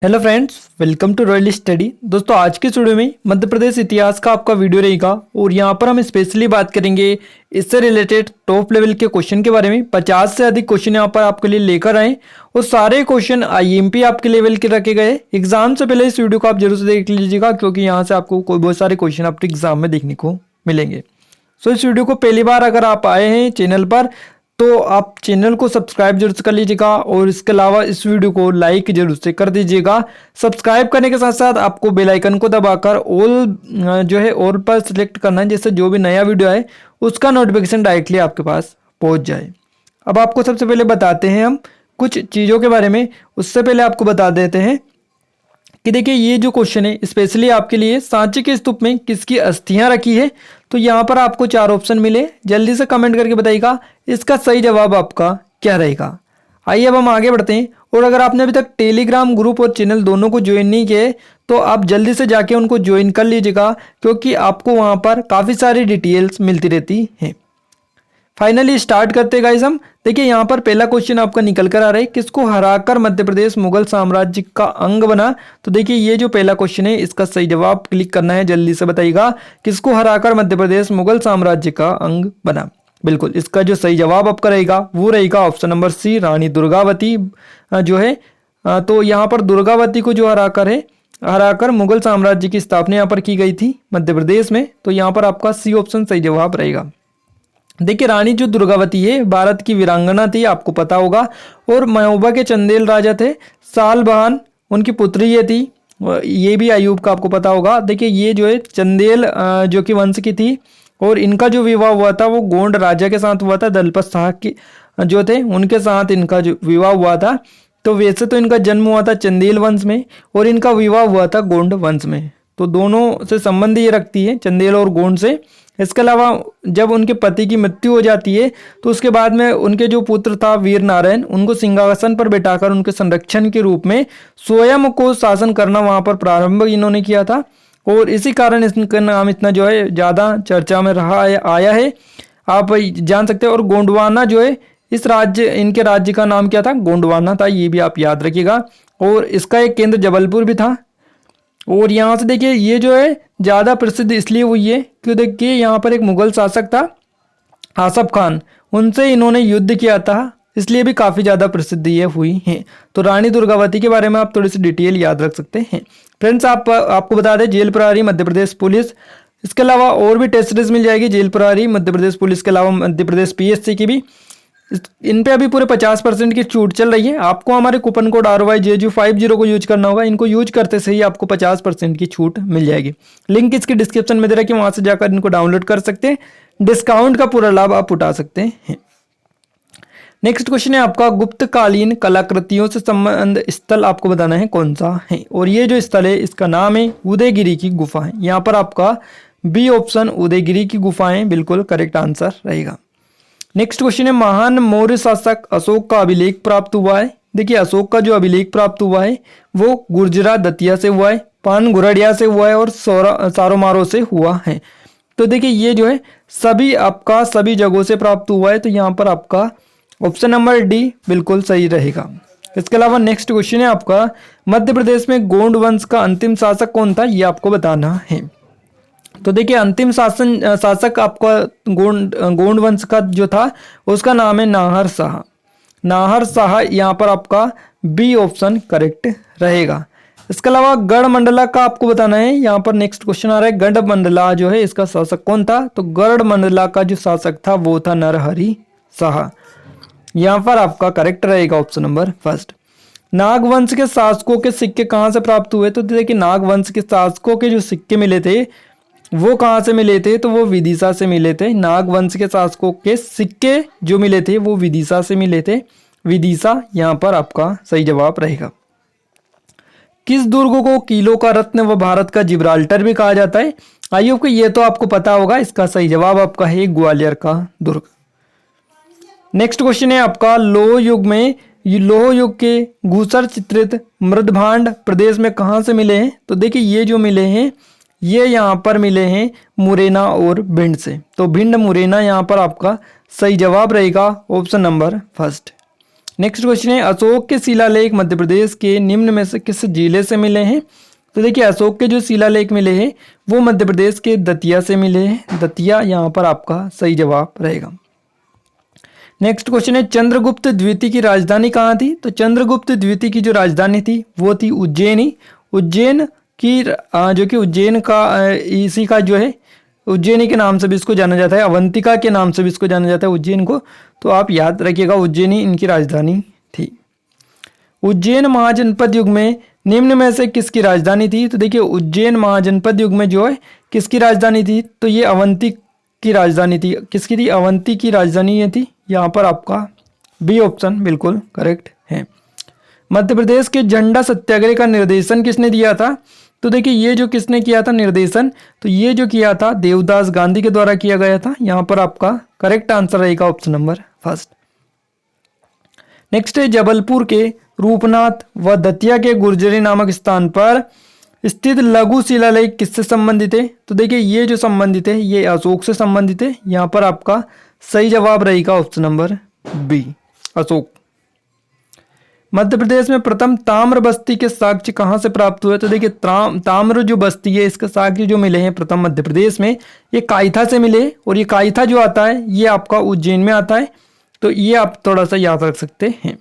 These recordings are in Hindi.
Hello friends, welcome to Royal Study. दोस्तों, आज के वीडियो में मध्य प्रदेश इतिहास का आपका वीडियो रहेगा और यहाँ पर हम स्पेशली बात करेंगे इससे रिलेटेड टॉप लेवल के क्वेश्चन के बारे में। 50 से अधिक क्वेश्चन यहाँ पर आपके लिए लेकर आए और सारे क्वेश्चन आईएमपी आपके लेवल के रखे गए। एग्जाम से पहले इस वीडियो को आप जरूर से देख लीजिएगा क्योंकि यहाँ से आपको कोई बहुत सारे क्वेश्चन आपके एग्जाम में देखने को मिलेंगे। सो इस वीडियो को पहली बार अगर आप आए हैं चैनल पर तो आप चैनल को सब्सक्राइब जरूर से कर लीजिएगा और इसके अलावा इस वीडियो को लाइक जरूर से कर दीजिएगा। सब्सक्राइब करने के साथ साथ आपको बेल आइकन को दबाकर ऑल जो है ऑल पर सिलेक्ट करना है, जिससे जो भी नया वीडियो है उसका नोटिफिकेशन डायरेक्टली आपके पास पहुंच जाए। अब आपको सबसे पहले बताते हैं हम कुछ चीज़ों के बारे में। उससे पहले आपको बता देते हैं कि देखिए ये जो क्वेश्चन है स्पेशली आपके लिए, सांची के स्तूप में किसकी अस्थियां रखी है। तो यहाँ पर आपको 4 ऑप्शन मिले, जल्दी से कमेंट करके बताइएगा इसका सही जवाब आपका क्या रहेगा। आइए अब हम आगे बढ़ते हैं। और अगर आपने अभी तक टेलीग्राम ग्रुप और चैनल दोनों को ज्वाइन नहीं किए तो आप जल्दी से जाके उनको ज्वाइन कर लीजिएगा क्योंकि आपको वहाँ पर काफ़ी सारी डिटेल्स मिलती रहती हैं। फाइनली स्टार्ट करते हैं गाइस हम। देखिए यहाँ पर पहला क्वेश्चन आपका निकल कर आ रहा है, किसको हराकर मध्य प्रदेश मुगल साम्राज्य का अंग बना। तो देखिए ये जो पहला क्वेश्चन है इसका सही जवाब क्लिक करना है, जल्दी से बताइएगा किसको हराकर मध्य प्रदेश मुगल साम्राज्य का अंग बना। बिल्कुल इसका जो सही जवाब आपका रहेगा वो रहेगा option number C, Rani Durgavati जो है। तो यहाँ पर दुर्गावती को जो हराकर मुगल साम्राज्य की स्थापना यहाँ पर की गई थी मध्य प्रदेश में। तो यहाँ पर आपका सी ऑप्शन सही जवाब रहेगा। देखिए रानी जो दुर्गावती है भारत की वीरांगना थी, आपको पता होगा, और महोबा के चंदेल राजा थे। सालबहान उनकी पुत्री ये थी, ये भी अयूब का आपको पता होगा। देखिए ये जो है चंदेल जो कि वंश की थी और इनका जो विवाह हुआ था वो गोंड राजा के साथ हुआ था। दलपत शाह की जो थे उनके साथ इनका जो विवाह हुआ था। तो वैसे तो इनका जन्म हुआ था चंदेल वंश में और इनका विवाह हुआ था गोंड वंश में। तो दोनों से संबंध ये रखती है, चंदेल और गोंड से। इसके अलावा जब उनके पति की मृत्यु हो जाती है तो उसके बाद में उनके जो पुत्र था वीर नारायण, उनको सिंहासन पर बैठाकर उनके संरक्षण के रूप में स्वयं को शासन करना वहां पर प्रारंभ इन्होंने किया था। और इसी कारण इनका नाम इतना जो है ज़्यादा चर्चा में आया है, आप जान सकते हैं। और गोंडवाना जो है इस इनके राज्य का नाम क्या था, गोंडवाना था, ये भी आप याद रखिएगा। और इसका एक केंद्र जबलपुर भी था। और यहाँ से देखिए ये जो है ज़्यादा प्रसिद्ध इसलिए हुई है क्योंकि देखिए यहाँ पर एक मुगल शासक था आसफ खान, उनसे इन्होंने युद्ध किया था, इसलिए भी काफ़ी ज़्यादा प्रसिद्ध ये हुई हैं। तो रानी दुर्गावती के बारे में आप थोड़ी सी डिटेल याद रख सकते हैं। फ्रेंड्स आपको बता दें जेल प्रहरी मध्य प्रदेश पुलिस, इसके अलावा और भी टेस्ट सीरीज मिल जाएगी जेल प्रहरी मध्य प्रदेश पुलिस के अलावा मध्य प्रदेश पीएससी की भी। इन पे अभी पूरे 50% की छूट चल रही है। आपको हमारे कूपन कोड RYJU50 को यूज करना होगा। इनको यूज करते से ही आपको 50% की छूट मिल जाएगी। लिंक इसके डिस्क्रिप्शन में दे रखा है, वहां से जाकर इनको डाउनलोड कर सकते हैं। डिस्काउंट का पूरा लाभ आप उठा सकते हैं। नेक्स्ट क्वेश्चन है आपका, गुप्तकालीन कलाकृतियों से संबंध स्थल आपको बताना है कौन सा है। और ये जो स्थल है इसका नाम है उदयगिरी की गुफा है। यहाँ पर आपका बी ऑप्शन उदयगिरी की गुफाएं बिल्कुल करेक्ट आंसर रहेगा। नेक्स्ट क्वेश्चन है, महान मौर्य शासक अशोक का अभिलेख प्राप्त हुआ है। देखिए अशोक का जो अभिलेख प्राप्त हुआ है वो गुर्जरा दतिया से हुआ है, पान गुरड़िया से हुआ है और सारोमारो से हुआ है। तो देखिए ये जो है सभी जगहों से प्राप्त हुआ है। तो यहाँ पर आपका ऑप्शन नंबर डी बिल्कुल सही रहेगा। इसके अलावा नेक्स्ट क्वेश्चन है आपका, मध्य प्रदेश में गोंड वंश का अंतिम शासक कौन था, ये आपको बताना है। तो देखिए अंतिम शासक आपका गोंड वंश का जो था उसका नाम है नाहर शाह। नाहर शाह यहाँ पर आपका बी ऑप्शन करेक्ट रहेगा। इसके अलावा गढ़मंडला का आपको बताना है। यहाँ पर नेक्स्ट क्वेश्चन आ रहा है, गढ़मंडला जो है इसका शासक कौन था। तो गढ़मंडला का जो शासक था वो था नरहरि शाह। यहाँ पर आपका करेक्ट रहेगा ऑप्शन नंबर फर्स्ट। नागवंश के शासकों के सिक्के कहाँ से प्राप्त हुए। तो देखिए नागवंश के शासकों के जो सिक्के मिले थे वो कहाँ से मिले थे, तो वो विदिशा से मिले थे। नागवंश के शासकों के सिक्के जो मिले थे वो विदिशा से मिले थे। विदिशा यहाँ पर आपका सही जवाब रहेगा। किस दुर्ग को किलों का रत्न व भारत का जिब्राल्टर भी कहा जाता है। आइए को ये तो आपको पता होगा, इसका सही जवाब आपका है ग्वालियर का दुर्ग। नेक्स्ट क्वेश्चन है आपका, लोह युग के घूसर चित्रित मृदभांड प्रदेश में कहाँ से मिले हैं। तो देखिए ये जो मिले हैं ये यहाँ पर मिले हैं मुरैना और भिंड से। तो भिंड मुरैना यहाँ पर आपका सही जवाब रहेगा option number first. Next question है अशोक के शिलालेख मध्य प्रदेश के निम्न में से किस जिले से मिले हैं? तो देखिए अशोक के जो शिलालेख मिले हैं वो मध्य प्रदेश के दतिया से मिले हैं। दतिया यहाँ पर आपका सही जवाब रहेगा। नेक्स्ट क्वेश्चन है चंद्रगुप्त द्वितीय की राजधानी कहाँ थी? तो चंद्रगुप्त द्वितीय की जो राजधानी थी वो थी उज्जैनी। उज्जैन की जो कि उज्जैन का इसी का जो है उज्जैनी के नाम से भी इसको जाना जाता है, अवंतिका के नाम से भी इसको जाना जाता है उज्जैन को। तो आप याद रखिएगा उज्जैनी इनकी राजधानी थी। उज्जैन महाजनपद युग में निम्न में से किसकी राजधानी थी? तो देखिए उज्जैन महाजनपद युग में जो है किसकी राजधानी थी? तो ये अवंती की राजधानी थी। किसकी थी? अवंती की राजधानी ये थी। यहाँ पर आपका बी ऑप्शन बिल्कुल करेक्ट है। मध्य प्रदेश के झंडा सत्याग्रह का निर्देशन किसने दिया था? तो देखिए ये जो किसने किया था निर्देशन, तो ये जो किया था देवदास गांधी के द्वारा किया गया था। यहाँ पर आपका करेक्ट आंसर रहेगा ऑप्शन नंबर फर्स्ट। नेक्स्ट है जबलपुर के रूपनाथ व दतिया के गुर्जरी नामक स्थान पर स्थित लघु शिलालेख किससे संबंधित है? तो देखिए ये जो संबंधित है ये अशोक से संबंधित है। यहाँ पर आपका सही जवाब रहेगा option number B Ashok. Madhya Pradesh में प्रथम ताम्र बस्ती के साक्ष्य कहाँ से प्राप्त हुए? तो देखिए ताम्र जो बस्ती है इसके साक्ष्य जो मिले हैं प्रथम मध्य प्रदेश में ये काइथा से मिले, और ये काइथा जो आता है ये आपका उज्जैन में आता है। तो ये आप थोड़ा सा याद रख सकते हैं।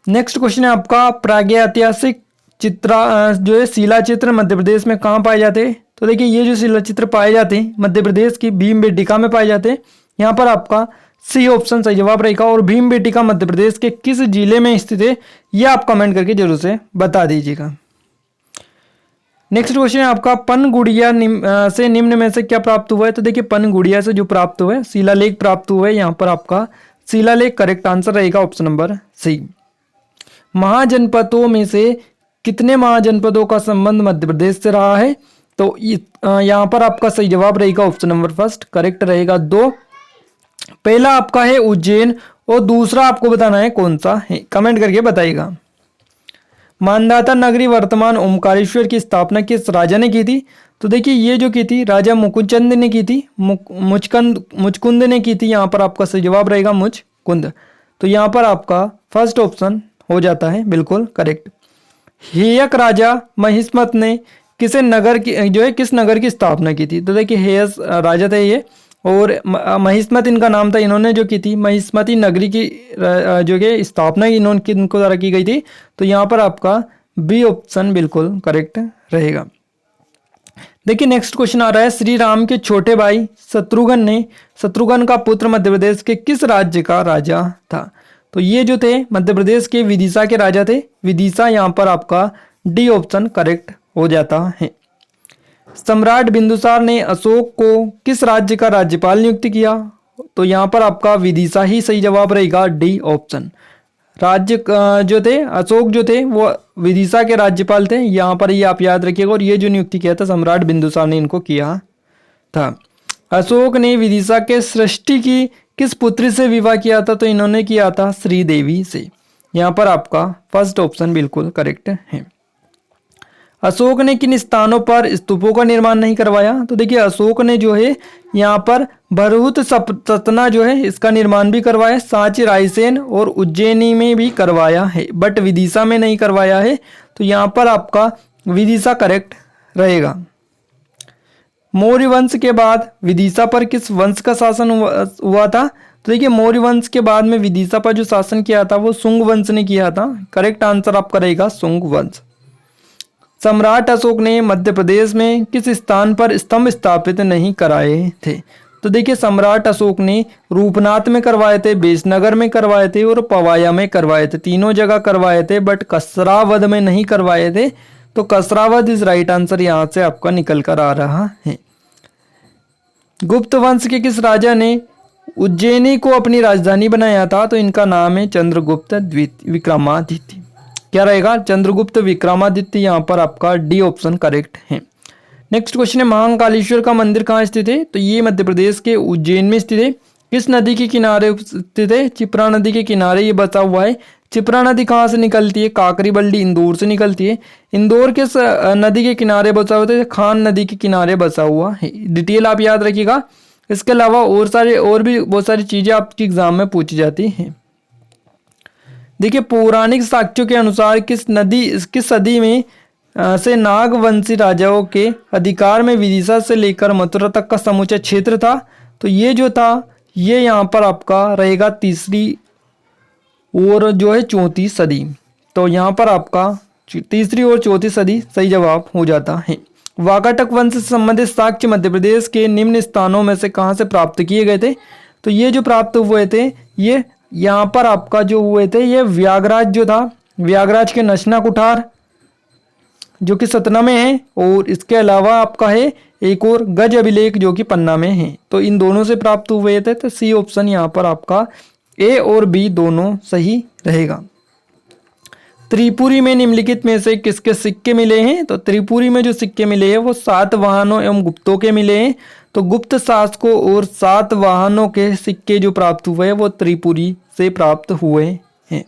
नेक्स्ट क्वेश्चन है आपका प्रागैतिहासिक चित्रा जो है शिला चित्र मध्य प्रदेश में कहाँ पाए जाते हैं? तो देखिए ये जो शिला चित्र पाए जाते हैं मध्य प्रदेश की भीमबेटका में पाए जाते हैं। यहाँ पर आपका सी ऑप्शन सही जवाब रहेगा। और भीमबेटका मध्य प्रदेश के किस जिले में स्थित है ये आप कमेंट करके जरूर से बता दीजिएगा। नेक्स्ट क्वेश्चन है आपका पनगुड़िया से निम्न में से क्या प्राप्त हुआ है? तो देखिए पनगुड़िया से जो प्राप्त हुआ है शिलालेख प्राप्त हुआ है। यहाँ पर आपका शिलालेख करेक्ट आंसर रहेगा ऑप्शन नंबर सी। महाजनपदों में से कितने महाजनपदों का संबंध मध्य प्रदेश से रहा है? तो यहाँ पर आपका सही जवाब रहेगा ऑप्शन नंबर फर्स्ट करेक्ट रहेगा 2। पहला आपका है उज्जैन और दूसरा आपको बताना है कौन सा है, कमेंट करके बताइएगा। मानधाता नगरी वर्तमान ओमकारेश्वर की स्थापना किस राजा ने की थी? तो देखिए ये जो की थी राजा मुकुंद ने की थी। मुचकुंद ने की थी। यहाँ पर आपका सही जवाब रहेगा मुचकुंद। तो यहाँ पर आपका फर्स्ट ऑप्शन हो जाता है बिल्कुल करेक्ट। हेयक राजा महिष्मत ने किसे नगर की जो है किस नगर की स्थापना की थी? तो देखिए हेयस राजा थे ये, और महिष्मत इनका नाम था। इन्होंने जो की थी महिष्मती नगरी की जो कि स्थापना इनको द्वारा की गई थी। तो यहाँ पर आपका बी ऑप्शन बिल्कुल करेक्ट रहेगा। देखिए नेक्स्ट क्वेश्चन आ रहा है श्री राम के छोटे भाई शत्रुघ्न का पुत्र मध्य प्रदेश के किस राज्य का राजा था? तो ये जो थे मध्य प्रदेश के विदिशा के राजा थे। विदिशा यहाँ पर आपका डी ऑप्शन करेक्ट हो जाता है। सम्राट बिंदुसार ने अशोक को किस राज्य का राज्यपाल नियुक्त किया? तो यहाँ पर आपका विदिशा ही सही जवाब रहेगा डी ऑप्शन। राज्य जो थे अशोक जो थे वो विदिशा के राज्यपाल थे। यहाँ पर ये आप याद रखिएगा। और ये जो नियुक्ति किया था सम्राट बिंदुसार ने इनको किया था। अशोक ने विदिशा के सृष्टि की किस पुत्री से विवाह किया था? तो इन्होंने किया था श्रीदेवी से। यहाँ पर आपका फर्स्ट ऑप्शन बिल्कुल करेक्ट है। अशोक ने किन स्थानों पर स्तूपों का निर्माण नहीं करवाया? तो देखिए अशोक ने जो है यहाँ पर भरहुत सतना जो है इसका निर्माण भी करवाया, सांची रायसेन और उज्जैनी में भी करवाया है, बट विदिशा में नहीं करवाया है। तो यहाँ पर आपका विदिशा करेक्ट रहेगा। मौर्य वंश के बाद विदिशा पर किस वंश का शासन हुआ था? तो देखिए मौर्य वंश के बाद में विदिशा पर जो शासन किया था वो शुंग वंश ने किया था। करेक्ट आंसर आपका रहेगा शुंग वंश। सम्राट अशोक ने मध्य प्रदेश में किस स्थान पर स्तंभ स्थापित नहीं कराए थे? तो देखिए सम्राट अशोक ने रूपनाथ में करवाए थे, बेसनगर में करवाए थे और पवाया में करवाए थे। तीनों जगह करवाए थे, बट कसरावद में नहीं करवाए थे। तो कसरावद इज राइट आंसर यहाँ से आपका निकल कर आ रहा है। गुप्त वंश के किस राजा ने उज्जैनी को अपनी राजधानी बनाया था? तो इनका नाम है चंद्रगुप्त विक्रमादित्य। क्या रहेगा? चंद्रगुप्त विक्रमादित्य। यहाँ पर आपका डी ऑप्शन करेक्ट है। नेक्स्ट क्वेश्चन है महाकालेश्वर का मंदिर कहाँ स्थित है? तो ये मध्य प्रदेश के उज्जैन में स्थित है। किस नदी के किनारे स्थित है? क्षिप्रा नदी के किनारे ये बचा हुआ है। क्षिप्रा नदी कहाँ से निकलती है? काकरी बल्डी इंदौर से निकलती है। इंदौर किस नदी के किनारे बचा हुआ है? खान नदी के किनारे बसा हुआ है। डिटेल आप याद रखिएगा। इसके अलावा और भी बहुत सारी चीजें आपकी एग्जाम में पूछी जाती हैं। देखिए, पौराणिक साक्ष्यों के अनुसार किस सदी में से नागवंशी राजाओं के अधिकार में विदिशा से लेकर मथुरा तक का समूचा क्षेत्र था? तो ये जो था, ये यहाँ पर आपका रहेगा तीसरी और जो है चौथी सदी। तो यहाँ पर आपका तीसरी और चौथी सदी सही जवाब हो जाता है। वाकाटक वंश से संबंधित साक्ष्य मध्य प्रदेश के निम्न स्थानों में से कहाँ से प्राप्त किए गए थे? तो ये जो प्राप्त हुए थे, ये यहाँ पर आपका जो हुए थे, ये व्यागराज जो था, व्यागराज के नशना कुठार जो कि सतना में है, और इसके अलावा आपका है एक और गज अभिलेख जो कि पन्ना में है। तो इन दोनों से प्राप्त हुए थे। तो सी ऑप्शन यहाँ पर आपका ए और बी दोनों सही रहेगा। त्रिपुरी में निम्नलिखित में से किसके सिक्के मिले हैं? तो त्रिपुरी में जो सिक्के मिले हैं वो सातवाहनों एवं गुप्तों के मिले हैं। तो गुप्त शासकों और सातवाहनों के सिक्के जो प्राप्त हुए हैं वो त्रिपुरी से प्राप्त हुए हैं।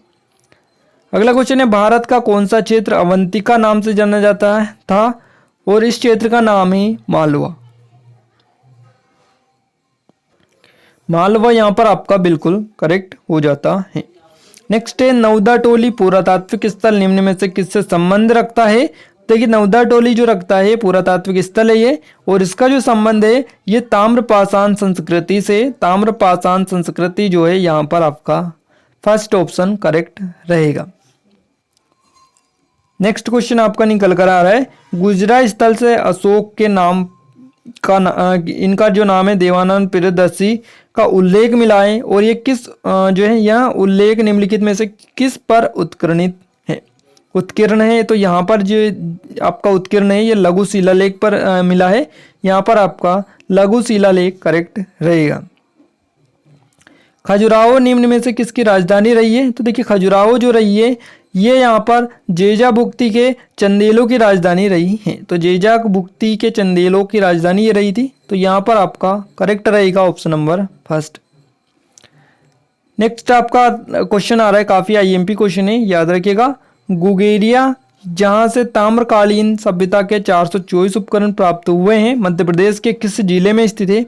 अगला क्वेश्चन है, भारत का कौन सा क्षेत्र अवंतिका नाम से जाना जाता था और इस क्षेत्र का नाम है मालवा? मालवा यहाँ पर आपका बिल्कुल करेक्ट हो जाता है। नेक्स्ट है, नवदा टोली पुरातात्विक स्थल निम्न में से किससे संबंध रखता है? देखिए, नवदा टोली जो रखता है पुरातात्विक स्थल है ये, और इसका जो संबंध है ये ताम्रपाषाण संस्कृति से। ताम्रपाषाण संस्कृति जो है यहाँ पर आपका फर्स्ट ऑप्शन करेक्ट रहेगा। नेक्स्ट क्वेश्चन आपका निकल कर आ रहा है, गुजरा स्थल से अशोक के नाम का इनका जो नाम है देवानंद प्रियदर्शी का उल्लेख मिला है, और ये किस जो है यह उल्लेख निम्नलिखित में से किस पर उत्कीर्णित है? उत्कीर्ण है, तो यहाँ पर जो आपका उत्कीर्ण है ये लघु शिलालेख पर मिला है। यहाँ पर आपका लघु शिलालेख करेक्ट रहेगा। खजुराहो निम्न में से किसकी राजधानी रही है? तो देखिए, खजुराहो जो रही है ये यहाँ पर जेजा भुक्ति के चंदेलों की राजधानी रही है। तो जेजा भुक्ति के चंदेलों की राजधानी ये रही थी। तो यहाँ पर आपका करेक्ट रहेगा ऑप्शन नंबर फर्स्ट। नेक्स्ट आपका क्वेश्चन आ रहा है, काफी आईएमपी क्वेश्चन है, याद रखिएगा। गुगेरिया जहां से ताम्रकालीन सभ्यता के 424 उपकरण प्राप्त हुए हैं, मध्य प्रदेश के किस जिले में स्थित है?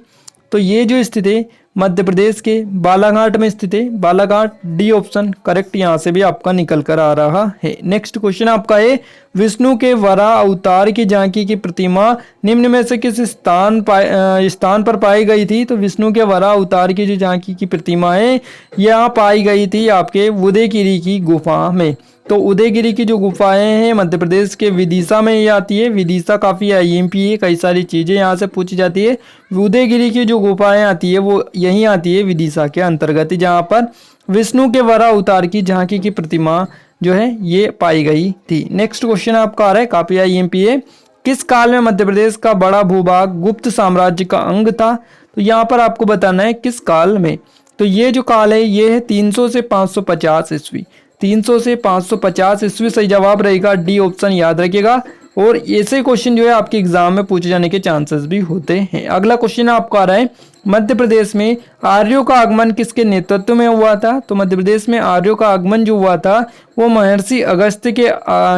तो ये जो स्थित है मध्य प्रदेश के बालाघाट में स्थित है। बालाघाट, डी ऑप्शन करेक्ट यहाँ से भी आपका निकल कर आ रहा है। नेक्स्ट क्वेश्चन आपका है, विष्णु के वराह अवतार की झांकी की प्रतिमा निम्न में से किस स्थान पर पाई गई थी? तो विष्णु के वराह अवतार की जो झांकी की प्रतिमा है यहाँ पाई गई थी आपके उदयगिरी की गुफा में। तो उदयगिरी की जो गुफाएं हैं मध्य प्रदेश के विदिशा में ये आती है। विदिशा काफ़ी आईएमपी है, कई सारी चीज़ें यहाँ से पूछी जाती है। उदयगिरी की जो गुफाएं आती है वो यहीं आती है विदिशा के अंतर्गत, जहाँ पर विष्णु के वराह अवतार की झांकी की प्रतिमा जो है ये पाई गई थी। नेक्स्ट क्वेश्चन आपका आ रहा है, काफ़ी आईएमपी है, किस काल में मध्य प्रदेश का बड़ा भूभाग गुप्त साम्राज्य का अंग था? तो यहाँ पर आपको बताना है किस काल में। तो ये जो काल है ये है 300 से 550 ईस्वी। 300 से 550 ईस्वी सही जवाब रहेगा, डी ऑप्शन याद रखिएगा। और ऐसे क्वेश्चन जो है आपके एग्जाम में पूछे जाने के चांसेस भी होते हैं। अगला क्वेश्चन आपका आ रहा है, मध्य प्रदेश में आर्यों का आगमन किसके नेतृत्व में हुआ था? तो मध्य प्रदेश में आर्यों का आगमन जो हुआ था वो महर्षि अगस्त्य के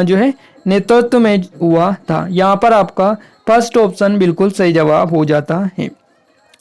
जो है नेतृत्व में हुआ था। यहाँ पर आपका फर्स्ट ऑप्शन बिल्कुल सही जवाब हो जाता है।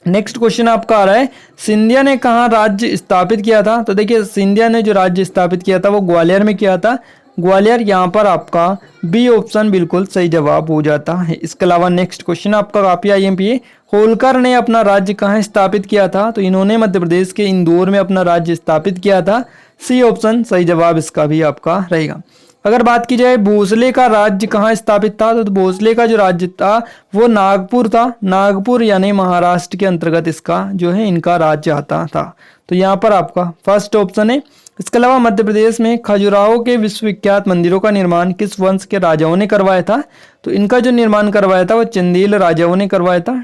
नेक्स्ट क्वेश्चन आपका आ रहा है, सिंधिया ने कहाँ राज्य स्थापित किया था? तो देखिए, सिंधिया ने जो राज्य स्थापित किया था वो ग्वालियर में किया था। ग्वालियर, यहाँ पर आपका बी ऑप्शन बिल्कुल सही जवाब हो जाता है। इसके अलावा नेक्स्ट क्वेश्चन आपका काफी आईएमपी है, होलकर ने अपना राज्य कहाँ स्थापित किया था? तो इन्होंने मध्य प्रदेश के इंदौर में अपना राज्य स्थापित किया था। सी ऑप्शन सही जवाब इसका भी आपका रहेगा। अगर बात की जाए भोसले का राज्य कहाँ स्थापित था, तो भोसले का जो राज्य था वो नागपुर था। नागपुर यानी महाराष्ट्र के अंतर्गत इसका जो है इनका राज्य आता था। तो यहाँ पर आपका फर्स्ट ऑप्शन है। इसके अलावा मध्य प्रदेश में खजुराहो के विश्वविख्यात मंदिरों का निर्माण किस वंश के राजाओं ने करवाया था? तो इनका जो निर्माण करवाया था वो चंदेल राजाओं ने करवाया था।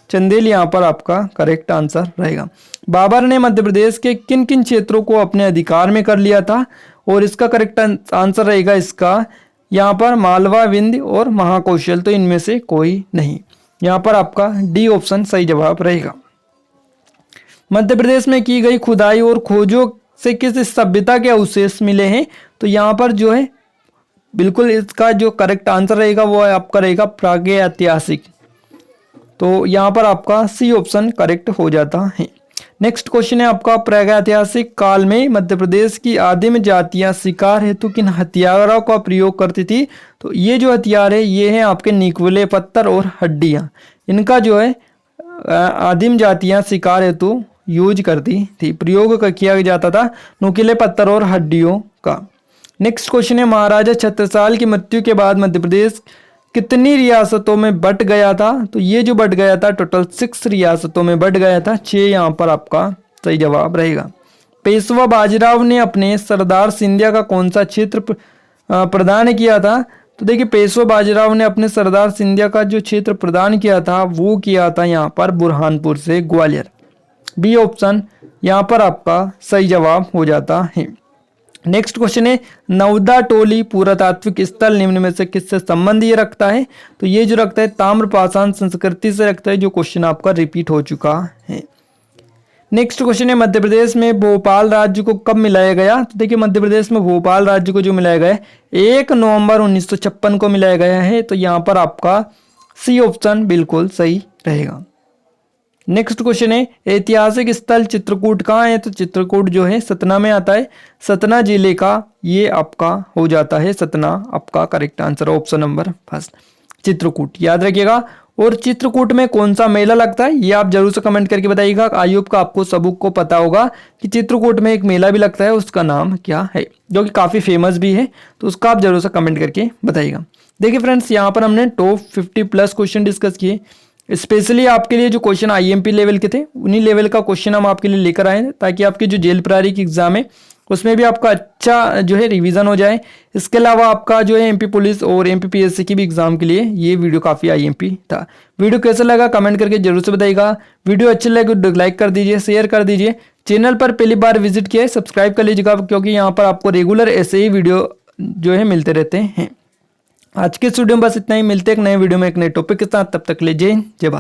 चंदेल यहाँ पर आपका करेक्ट आंसर रहेगा। बाबर ने मध्य प्रदेश के किन किन क्षेत्रों को अपने अधिकार में कर लिया था? और इसका करेक्ट आंसर रहेगा इसका यहाँ पर मालवा, विंध्य और महाकौशल। तो इनमें से कोई नहीं, यहाँ पर आपका डी ऑप्शन सही जवाब रहेगा। मध्य प्रदेश में की गई खुदाई और खोजों से किस सभ्यता के अवशेष मिले हैं? तो यहाँ पर जो है बिल्कुल इसका जो करेक्ट आंसर रहेगा वो आपका रहेगा प्रागैतिहासिक। तो यहाँ पर आपका सी ऑप्शन करेक्ट हो जाता है। नेक्स्ट क्वेश्चन है आपका, प्रागैतिहासिक काल में मध्य प्रदेश की आदिम जातियां शिकार हेतु किन हथियारों का प्रयोग करती थी? तो ये जो हथियार है ये है आपके नुकीले पत्थर और हड्डियां, इनका जो है आदिम जातियां शिकार हेतु यूज करती थी, प्रयोग किया जाता था नुकीले पत्थर और हड्डियों का। नेक्स्ट क्वेश्चन है, महाराजा छत्रसाल की मृत्यु के बाद मध्य प्रदेश कितनी रियासतों में बंट गया था? तो ये जो बंट गया था टोटल 6 रियासतों में बंट गया था, 6 यहाँ पर आपका सही जवाब रहेगा। पेशवा बाजीराव ने अपने सरदार सिंधिया का कौन सा क्षेत्र प्रदान किया था? तो देखिए पेशवा बाजीराव ने अपने सरदार सिंधिया का जो क्षेत्र प्रदान किया था वो किया था यहाँ पर बुरहानपुर से ग्वालियर। बी ऑप्शन यहाँ पर आपका सही जवाब हो जाता है। नेक्स्ट क्वेश्चन है, नवदा टोली पुरातात्विक स्थल निम्न में से किससे संबंध ये रखता है? तो ये जो रखता है ताम्रपाषाण संस्कृति से रखता है, जो क्वेश्चन आपका रिपीट हो चुका है। नेक्स्ट क्वेश्चन है, मध्य प्रदेश में भोपाल राज्य को कब मिलाया गया? तो देखिए मध्य प्रदेश में भोपाल राज्य को जो मिलाया गया है 1 नवंबर 1956 को मिलाया गया है, तो यहाँ पर आपका सी ऑप्शन बिल्कुल सही रहेगा। नेक्स्ट क्वेश्चन है, ऐतिहासिक स्थल चित्रकूट कहाँ है? तो चित्रकूट जो है सतना में आता है, सतना जिले का ये आपका हो जाता है, सतना आपका correct answer option number first Chitrakoot, याद रखिएगा। और चित्रकूट में कौन सा मेला लगता है ये आप जरूर से कमेंट करके बताइएगा। आई होप का आपको सबको को पता होगा कि चित्रकूट में एक मेला भी लगता है, उसका नाम क्या है, जो कि काफ़ी फेमस भी है, तो उसका आप जरूर से कमेंट करके बताइएगा। देखिए फ्रेंड्स यहाँ पर हमने टॉप 50+ क्वेश्चन डिस्कस किए, स्पेशली आपके लिए जो क्वेश्चन आईएमपी लेवल के थे उन्हीं लेवल का क्वेश्चन हम आपके लिए लेकर आए हैं, ताकि आपकी जो जेल प्रहरी की एग्जाम है उसमें भी आपका अच्छा जो है रिवीजन हो जाए। इसके अलावा आपका जो है एमपी पुलिस और एमपीपीएससी की भी एग्जाम के लिए ये वीडियो काफ़ी आईएमपी था। वीडियो कैसा लगा कमेंट करके जरूर से बताइएगा। वीडियो अच्छी लगे तो लाइक कर दीजिए, शेयर कर दीजिए। चैनल पर पहली बार विजिट किया है सब्सक्राइब कर लीजिएगा, क्योंकि यहाँ पर आपको रेगुलर ऐसे ही वीडियो जो है मिलते रहते हैं। आज के स्टूडियो में बस इतना ही, मिलते हैं एक नए वीडियो में एक नए टॉपिक के साथ, तब तक ले जय हिंद जय भारत।